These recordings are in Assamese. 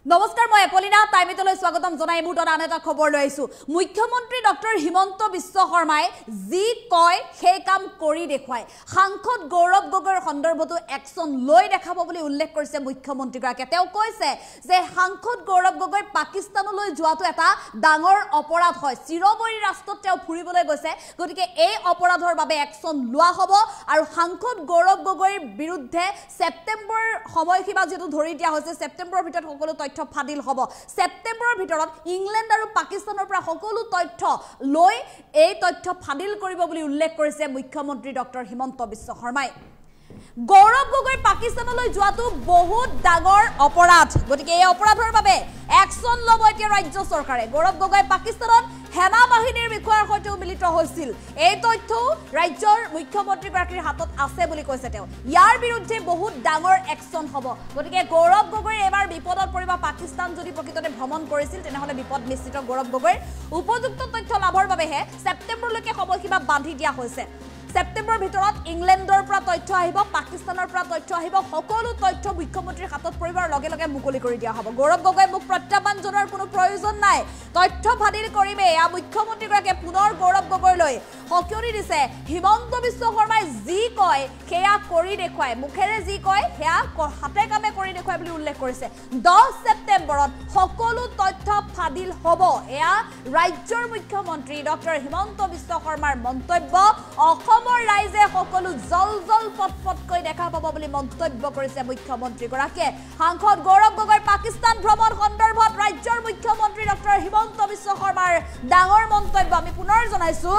নমস্কাৰ মই এপলিনা টাইমিটলৈ স্বাগতম জনাই মুহূৰ্তত আন এটা খবৰ লৈ আইছো মুখ্যমন্ত্ৰী ডক্টৰ হিমন্ত বিশ্ব শৰ্মাই যি কয় সেই কাম কৰি দেখুৱায় সাংসদ গৌৰৱ গগৈৰ সন্দৰ্ভতো একশন লৈ দেখাব বুলি উল্লেখ কৰিছে মুখ্যমন্ত্ৰীগৰাকীয়ে তেওঁ কৈছে যে সাংসদ গৌৰৱ গগৈ পাকিস্তানলৈ যোৱাটো এটা ডাঙৰ অপৰাধ হয় চিৰবৈৰী ৰাষ্ট্ৰত তেওঁ ফুৰিবলৈ গৈছে গতিকে এই অপৰাধৰ বাবে একশন লোৱা হ'ব আৰু সাংসদ গৌৰৱ গগৈৰ বিৰুদ্ধে সেপ্টেম্বৰ সময়সীমা যেটো ধৰি দিয়া হৈছে সেপ্টেম্বৰৰ ভিতৰত সকলো তথ্য ফাদিল হ'ব সেপ্টেম্বৰৰ ভিতৰত ইংলেণ্ড আৰু পাকিস্তানৰ পৰা সকলো তথ্য লৈ এই তথ্য ফাদিল কৰিব বুলি উল্লেখ কৰিছে মুখ্যমন্ত্ৰী ডক্টৰ হিমন্ত বিশ্ব শৰ্মাই গৌৰৱ গগৈ পাকিস্তানলৈ যোৱাটো বহুত ডাঙৰ অপৰাধ গতিকে এই অপৰাধৰ বাবে একশন ল'ব এতিয়া ৰাজ্য চৰকাৰে গৌৰৱ গগৈ পাকিস্তানত সেনা বাহিনীৰ বিষয়াৰ সৈতে মিলিত হৈছিল এই তথ্য ৰাজ্যৰ মুখ্যমন্ত্ৰীগৰাকীৰ হাতত আছে বুলি কৈছে তেওঁ ইয়াৰ বিৰুদ্ধে বহুত ডাঙৰ একশন হ'ব গতিকে গৌৰৱ গগৈ এবাৰ বিপদত পৰিব পাকিস্তান যদি প্ৰকৃততে ভ্ৰমণ কৰিছিল তেনেহলে বিপদ নিশ্চিত গৌৰৱ গগৈৰ উপযুক্ত তথ্য লাভৰ বাবেহে সেপ্টেম্বৰলৈকে সময়সীমা বান্ধি দিয়া হৈছে সেপ্টেম্বৰৰ ভিতৰত ইংলেণ্ডৰ পৰা তথ্য আহিব পাকিস্তানৰ পৰা তথ্য আহিব সকলো তথ্য মুখ্যমন্ত্ৰীৰ হাতত পৰিবৰ লগে লগে মুকলি কৰি দিয়া হ'ব গৌৰৱ গগৈ মোক প্ৰত্যাহ্বান জনোৱাৰ কোনো প্ৰয়োজন নাই তথ্য ফাদিল কৰিমে আ মুখ্যমন্ত্ৰীগৰাকীয়ে পুনৰ গৌৰৱ গগৈলৈ হকিয়নি দিছে হিমন্ত বিশ্ব শৰ্মাই যি কয় সেয়া কৰি দেখুৱায় মুখেৰে যি কয় সেয়া হাতে কামে কৰি দেখুৱায় বুলি উল্লেখ কৰিছে 10 সেপ্টেম্বৰত সকলো তথ্য ফাদিল হ'ব এয়া ৰাজ্যৰ মুখ্যমন্ত্ৰী ডক্টৰ হিমন্ত বিশ্ব শৰ্মাৰ মন্তব্য অসমৰ ৰাইজে সকলো জল জল পটপটকৈ দেখা পাব বুলি মন্তব্য কৰিছে মুখ্যমন্ত্ৰীগৰাকীয়ে সাংসদ গৌৰৱ গগৈ পাকিস্তান ভ্ৰমণ সন্দৰ্ভত ৰাজ্যৰ মুখ্যমন্ত্ৰী ডক্টৰ হিমন্ত বিশ্ব শৰ্মাৰ ডাঙৰ মন্তব্য আমি পুনৰ জনাইছো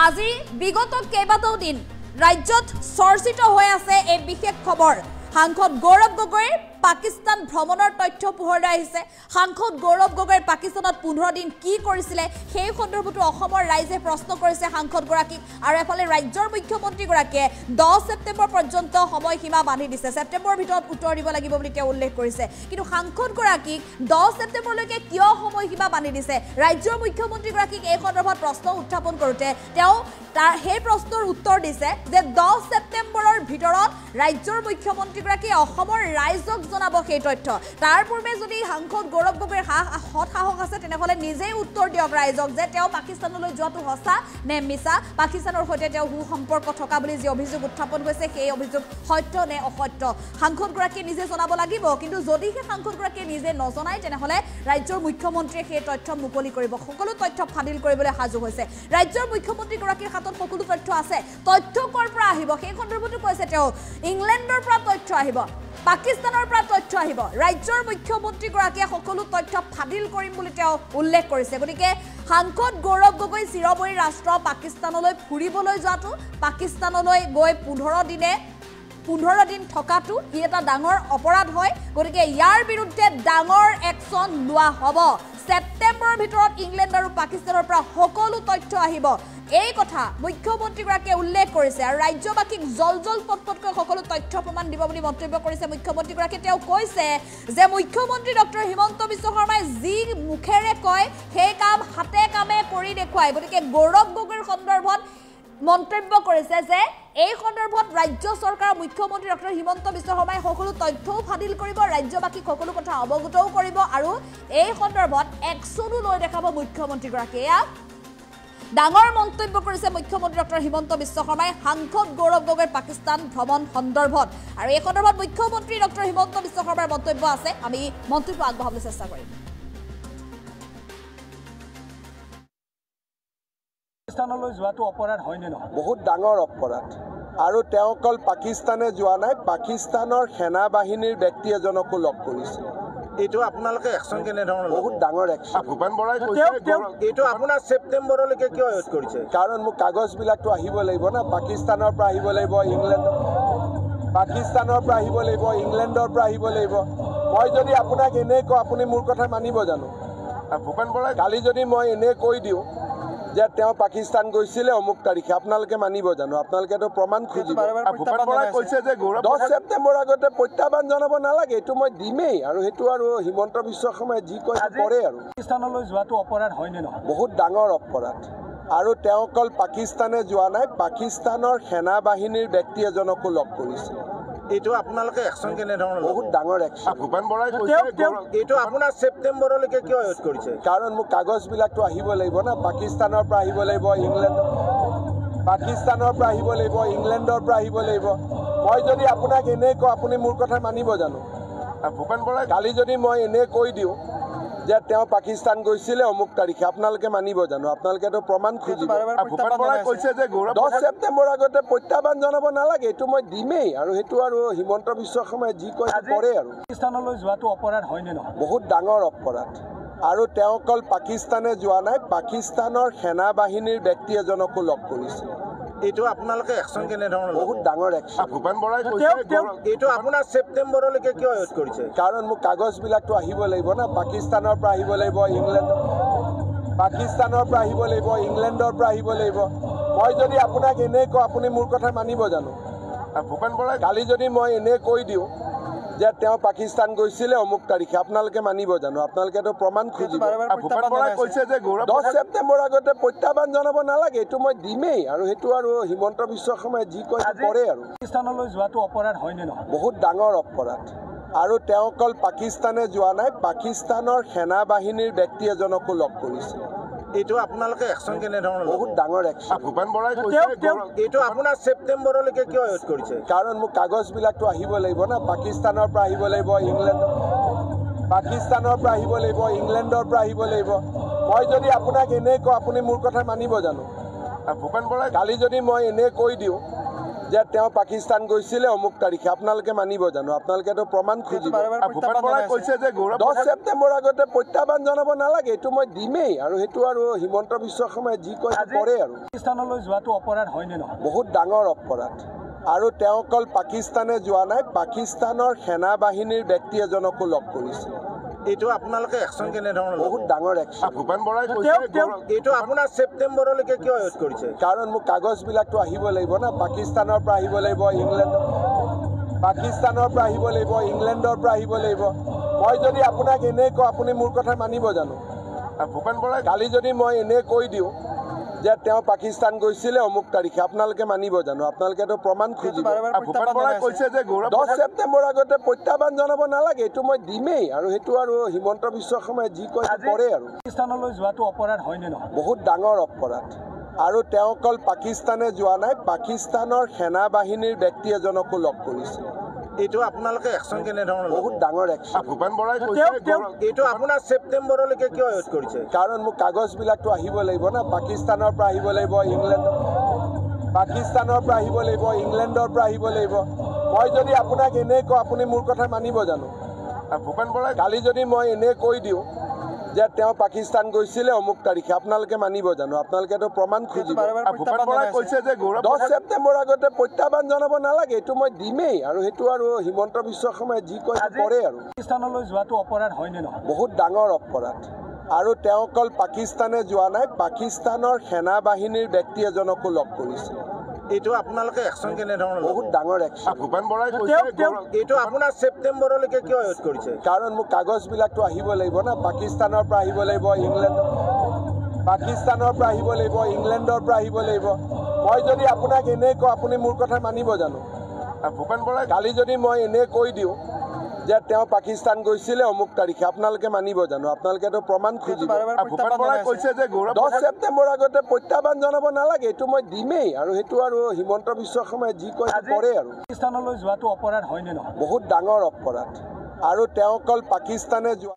আজি বিগত কেইবাটাও দিন ৰাজ্যত চৰ্চিত হৈ আছে এই বিশেষ খবৰ সাংসদ গৌৰৱ গগৈৰ পাকিস্তান ভ্ৰমণৰ তথ্য পোহৰলৈ আহিছে সাংসদ গৌৰৱ গগৈৰ পাকিস্তানত 15 দিন কি কৰিছিলে সেই সন্দৰ্ভতো অসমৰ ৰাইজে প্ৰশ্ন কৰিছে সাংসদ গৰাকীক আৰু এফালে ৰাজ্যৰ মুখ্যমন্ত্ৰী গৰাকীয়ে 10 সেপ্টেম্বৰ পৰ্যন্ত সময়সীমা বান্ধি দিছে সেপ্টেম্বৰৰ ভিতৰত উত্তৰ দিব লাগিব বুলি তেওঁ উল্লেখ কৰিছে কিন্তু সাংসদ গৰাকীক 10 সেপ্টেম্বৰলৈকে কিয় সময়সীমা বান্ধি দিছে ৰাজ্যৰ মুখ্যমন্ত্ৰী গৰাকীক এই সন্দৰ্ভত প্ৰশ্ন উত্থাপন কৰোতে তেওঁ তাৰ সেই প্ৰশ্নৰ উত্তৰ দিছে যে 10 সেপ্টেম্বৰৰ ভিতৰত ৰাজ্যৰ মুখ্যমন্ত্ৰী গৰাকীয়ে অসমৰ ৰাইজক জনাব সেই তথ্য তাৰ পূৰ্বে যদি সাংসদ গৌৰৱ গগৈৰ সাহস আছে তেনেহলে নিজেই উত্তৰ দিয়ক ৰাইজক যে তেওঁ পাকিস্তানলৈ যোৱাটো সঁচা নে মিছা পাকিস্তানৰ সৈতে তেওঁ সম্পৰ্ক থকা বুলি যে অভিযোগ উত্থাপন হৈছে সেই অভিযোগ সত্য নে অসত্য সাংসদ গৰাকীয়ে নিজে জনাব লাগিব কিন্তু যদিহে সাংসদ গৰাকীয়ে নিজে নজনায় তেনেহলে ৰাজ্যৰ মুখ্যমন্ত্ৰীয়ে সেই তথ্য মুকলি কৰিব সকলো তথ্য ফাদিল কৰিবলৈ সাজু হৈছে ৰাজ্যৰ মুখ্যমন্ত্ৰী গৰাকীৰ হাতত সকলো তথ্য আছে তথ্য কৰ পৰা আহিব সেই সন্দৰ্ভতো কৈছে তেওঁ ইংলেণ্ডৰ পৰা তথ্য আহিব পাকিস্তানৰ পৰা তথ্য আহিব ৰাজ্যৰ মুখ্যমন্ত্ৰী গৰাকীয়ে সকলো তথ্য ফাদিল কৰিম বুলি তেওঁ উল্লেখ কৰিছে গতিকে সাংসদ গৌৰৱ গগৈ চিৰবৈৰী ৰাষ্ট্ৰ পাকিস্তানলৈ ফুৰিবলৈ যোৱাটো পাকিস্তানলৈ গৈ 15 দিন থকাটো ই এটা ডাঙৰ অপৰাধ হয় গতিকে ইয়াৰ বিৰুদ্ধে ডাঙৰ একশন লোৱা হ'ব সেপ্টেম্বৰৰ ভিতৰত ইংলেণ্ড আৰু পাকিস্তানৰ পৰা সকলো তথ্য আহিব এই কথা মুখ্যমন্ত্ৰীগৰাকীয়ে উল্লেখ কৰিছে আৰু ৰাজ্যবাসীক জল জল পটপটকৈ সকলো তথ্য প্ৰমাণ দিব বুলি মন্তব্য কৰিছে মুখ্যমন্ত্ৰীগৰাকীয়ে তেওঁ কৈছে যে মুখ্যমন্ত্ৰী ডক্টৰ হিমন্ত বিশ্ব শৰ্মাই যি মুখেৰে কয় সেই কাম হাতে কামে কৰি দেখুৱায় গতিকে গৌৰৱ গগৈৰ সন্দৰ্ভত মন্তব্য কৰিছে যে এই সন্দৰ্ভত ৰাজ্য চৰকাৰ মুখ্যমন্ত্ৰী ডক্টৰ হিমন্ত বিশ্ব শৰ্মাই সকলো তথ্যও ফাদিল কৰিব ৰাজ্যবাসীক সকলো কথা অৱগতও কৰিব আৰু এই সন্দৰ্ভত একশনো লৈ দেখাব মুখ্যমন্ত্ৰীগৰাকীয়ে এয়া ডাঙৰ মন্তব্য কৰিছে মুখ্যমন্ত্ৰী ডক্টৰ হিমন্ত বিশ্ব শৰ্মাই সাংসদ গৌৰৱ গগৈৰ পাকিস্তান ভ্ৰমণ সন্দৰ্ভত আৰু এই সন্দৰ্ভত মুখ্যমন্ত্ৰী ডক্টৰ হিমন্ত বিশ্ব শৰ্মাৰ মন্তব্য আছে আমি মন্তব্য আগবঢ়াবলৈ চেষ্টা কৰিম পাকিস্তানলৈ যোৱাটো অপৰাধ হয় নে নহয় বহুত ডাঙৰ অপৰাধ আৰু তেওঁ অকল পাকিস্তানে যোৱা নাই পাকিস্তানৰ সেনা বাহিনীৰ ব্যক্তি এজনকো লগ কৰিছিল এইটো আপোনালোকে একশন কেনে ধৰণৰ বহুত ডাঙৰ একশন ভূপেন বৰাই কৈছে এইটো আপোনাৰ সেপ্টেম্বৰলৈকে কিয় ইউজ কৰিছে কাৰণ মোক কাগজবিলাকতো আহিব লাগিব না পাকিস্তানৰ পৰা আহিব লাগিব পাকিস্তানৰ পৰা আহিব লাগিব ইংলেণ্ডৰ পৰা আহিব লাগিব মই যদি আপোনাক এনে কওঁ আপুনি মোৰ কথা মানিব জানো ভূপেন বৰাই কালি যদি মই এনে কৈ দিওঁ যে তেওঁ পাকিস্তান গৈছিলে অমুক তাৰিখে আপোনালোকে মানিব জানো আপোনালোকেতো প্ৰমাণ খুজিব ভূপেন বৰাই কৈছে যে 10 সেপ্টেম্বৰ আগতে প্ৰত্যাহ্বান জনাব নালাগে এইটো মই দিমেই আৰু সেইটো আৰু হিমন্ত বিশ্ব শৰ্মাই যি কয় কৰে আৰু পাকিস্তানলৈ যোৱাটো অপৰাধ হয় নে নহয় বহুত ডাঙৰ অপৰাধ আৰু তেওঁ অকল পাকিস্তানে যোৱা নাই পাকিস্তানৰ সেনা বাহিনীৰ ব্যক্তি এজনকো লগ কৰিছিল এইটো আপোনালোকে একশ্যন কেনেধৰণৰ বহুত ডাঙৰ একশ্যন। ভূপেন বৰাই কৈছে এইটো আপোনাৰ ছেপ্টেম্বৰলৈকে কিয় ৱেইট কৰিছে? কাৰণ মোক কাগজবিলাকতো আহিব লাগিব না, পাকিস্তানৰ পৰা আহিব লাগিব, পাকিস্তানৰ পৰা আহিব লাগিব, ইংলেণ্ডৰ পৰা আহিব লাগিব। মই যদি আপোনাক এনেই কওঁ আপুনি মোৰ কথা মানিব জানো? ভূপেন বৰাই কালি যদি মই এনেই কৈ দিওঁ যে তেওঁ পাকিস্তান গৈছিলে অমুক তাৰিখে, আপোনালোকে মানিব জানো? আপোনালোকেতো প্ৰমাণ খুজিব। ভূপেন বৰাই কৈছে যে 10 ছেপ্টেম্বৰ আগতে প্ৰত্যাহ্বান জনাব নালাগে, এইটো মই দিমেই। আৰু সেইটো আৰু হিমন্ত বিশ্ব শৰ্মাই যি কয় কৰে আৰু। পাকিস্তানলৈ যোৱাটো অপৰাধ হয়নে নহয়? বহুত ডাঙৰ অপৰাধ। আৰু তেওঁ অকল পাকিস্তানে যোৱা নাই, পাকিস্তানৰ সেনা বাহিনীৰ ব্যক্তি এজনকো লগ কৰিছে। এইটো আপোনালোকে একশ্যন কেনেধৰণৰ বহুত ডাঙৰ একশ্যন। ভূপেন বৰাই কৈছে এইটো আপোনাৰ ছেপ্টেম্বৰলৈকে কিয় ৱেইট কৰিছে? কাৰণ মোক কাগজবিলাকতো আহিব লাগিব না, পাকিস্তানৰ পৰা আহিব লাগিব, পাকিস্তানৰ পৰা আহিব লাগিব, ইংলেণ্ডৰ পৰা আহিব লাগিব। মই যদি আপোনাক এনেই কওঁ আপুনি মোৰ কথা মানিব জানো? ভূপেন বৰাই কালি যদি মই এনেই কৈ দিওঁ যে তেওঁ পাকিস্তান গৈছিলে অমুক তাৰিখে, আপোনালোকে মানিব জানো? আপোনালোকেতো প্ৰমাণ খুজিব। ভূপেন বৰাই কৈছে যে 10 ছেপ্টেম্বৰ আগতে প্ৰত্যাহ্বান জনাব নালাগে, এইটো মই দিমেই। আৰু সেইটো আৰু হিমন্ত বিশ্ব শৰ্মাই যি কয় কৰে আৰু। পাকিস্তানলৈ যোৱাটো অপৰাধ হয়নে নহয়? বহুত ডাঙৰ অপৰাধ। আৰু তেওঁ অকল পাকিস্তানে যোৱা নাই, পাকিস্তানৰ সেনা বাহিনীৰ ব্যক্তি এজনকো লগ কৰিছে। এইটো আপোনালোকে একশ্যন কেনেধৰণৰ বহুত ডাঙৰ একশ্যন। ভূপেন বৰাই কৈছে এইটো আপোনাৰ ছেপ্টেম্বৰলৈকে কিয় ৱেইট কৰিছে? কাৰণ মোক কাগজবিলাকতো আহিব লাগিব না, পাকিস্তানৰ পৰা আহিব লাগিব, পাকিস্তানৰ পৰা আহিব লাগিব, ইংলেণ্ডৰ পৰা আহিব লাগিব। মই যদি আপোনাক এনেই কওঁ আপুনি মোৰ কথা মানিব জানো? ভূপেন বৰাই কালি যদি মই এনেই কৈ দিওঁ যে তেওঁ পাকিস্তান গৈছিলে অমুক তাৰিখে, আপোনালোকে মানিব জানো? আপোনালোকেতো প্ৰমাণ খুজিব। ভূপেন বৰাই কৈছে যে 10 ছেপ্টেম্বৰ আগতে প্ৰত্যাহ্বান জনাব নালাগে, এইটো মই দিমেই। আৰু সেইটো আৰু হিমন্ত বিশ্ব শৰ্মাই যি কয় কৰে আৰু। পাকিস্তানলৈ যোৱাটো অপৰাধ হয়নে নহয়? বহুত ডাঙৰ অপৰাধ। আৰু তেওঁ অকল পাকিস্তানে যোৱা নাই, পাকিস্তানৰ সেনা বাহিনীৰ ব্যক্তি এজনকো লগ কৰিছে। এইটো আপোনালোকে একশ্যন কেনেধৰণৰ বহুত ডাঙৰ একশ্যন। ভূপেন বৰাই কৈছে এইটো আপোনাৰ ছেপ্টেম্বৰলৈকে কিয় ৱেইট কৰিছে? কাৰণ মোক কাগজবিলাকতো আহিব লাগিব না, পাকিস্তানৰ পৰা আহিব লাগিব, পাকিস্তানৰ পৰা আহিব লাগিব, ইংলেণ্ডৰ পৰা আহিব লাগিব। মই যদি আপোনাক এনেই কওঁ আপুনি মোৰ কথা মানিব জানো? ভূপেন বৰাই কালি যদি মই এনেই কৈ দিওঁ যে তেওঁ পাকিস্তান গৈছিলে অমুক তাৰিখে, আপোনালোকে মানিব জানো? আপোনালোকেতো প্ৰমাণ খুজিব। ভূপেন বৰাই কৈছে যে 10 ছেপ্টেম্বৰ আগতে প্ৰত্যাহ্বান জনাব নালাগে, এইটো মই দিমেই। আৰু সেইটো আৰু হিমন্ত বিশ্ব শৰ্মাই যি কয় কৰে আৰু। পাকিস্তানলৈ যোৱাটো অপৰাধ হয়নে নহয়? বহুত ডাঙৰ অপৰাধ। আৰু তেওঁ অকল পাকিস্তানে যোৱা নাই, পাকিস্তানৰ সেনা বাহিনীৰ ব্যক্তি এজনকো লগ কৰিছে। এইটো আপোনালোকে একশ্যন কেনেধৰণৰ বহুত ডাঙৰ একশ্যন। ভূপেন বৰাই কৈছে এইটো আপোনাৰ ছেপ্টেম্বৰলৈকে কিয় ৱেইট কৰিছে? কাৰণ মোক কাগজবিলাকতো আহিব লাগিব না, পাকিস্তানৰ পৰা আহিব লাগিব, পাকিস্তানৰ পৰা আহিব লাগিব, ইংলেণ্ডৰ পৰা আহিব লাগিব। মই যদি আপোনাক এনেই কওঁ আপুনি মোৰ কথা মানিব জানো? ভূপেন বৰাই কালি যদি মই এনেই কৈ দিওঁ যে তেওঁ পাকিস্তান গৈছিলে অমুক তাৰিখে, আপোনালোকে মানিব জানো? আপোনালোকেতো প্ৰমাণ খুজিব। ভূপেন বৰাই কৈছে যে 10 ছেপ্টেম্বৰ আগতে প্ৰত্যাহ্বান জনাব নালাগে, এইটো মই দিমেই। আৰু সেইটো আৰু হিমন্ত বিশ্ব শৰ্মাই যি কয় কৰে আৰু। পাকিস্তানলৈ যোৱাটো অপৰাধ হয়নে নহয়? বহুত ডাঙৰ অপৰাধ। আৰু তেওঁ অকল পাকিস্তানে যোৱা নাই, পাকিস্তানৰ সেনা বাহিনীৰ ব্যক্তি এজনকো লগ কৰিছে। এইটো আপোনালোকে একশ্যন কেনেধৰণৰ বহুত ডাঙৰ একশ্যন। ভূপেন বৰাই কৈছে এইটো আপোনাৰ ছেপ্টেম্বৰলৈকে কিয় ৱেইট কৰিছে? কাৰণ মোক কাগজবিলাকতো আহিব লাগিব না, পাকিস্তানৰ পৰা আহিব লাগিব, পাকিস্তানৰ পৰা আহিব লাগিব, ইংলেণ্ডৰ পৰা আহিব লাগিব। মই যদি আপোনাক এনেই কওঁ আপুনি মোৰ কথা মানিব জানো? ভূপেন বৰাই কালি যদি মই এনেই কৈ দিওঁ যে তেওঁ পাকিস্তান গৈছিলে অমুক তাৰিখে, আপোনালোকে মানিব জানো? আপোনালোকেতো প্ৰমাণ খুজিব। ভূপেন বৰাই কৈছে যে 10 ছেপ্টেম্বৰ আগতে প্ৰত্যাহ্বান জনাব নালাগে, এইটো মই দিমেই। আৰু সেইটো আৰু হিমন্ত বিশ্ব শৰ্মাই যি কয় কৰে আৰু। পাকিস্তানলৈ যোৱাটো অপৰাধ হয়নে নহয়? বহুত ডাঙৰ অপৰাধ। আৰু তেওঁ অকল পাকিস্তানে যোৱা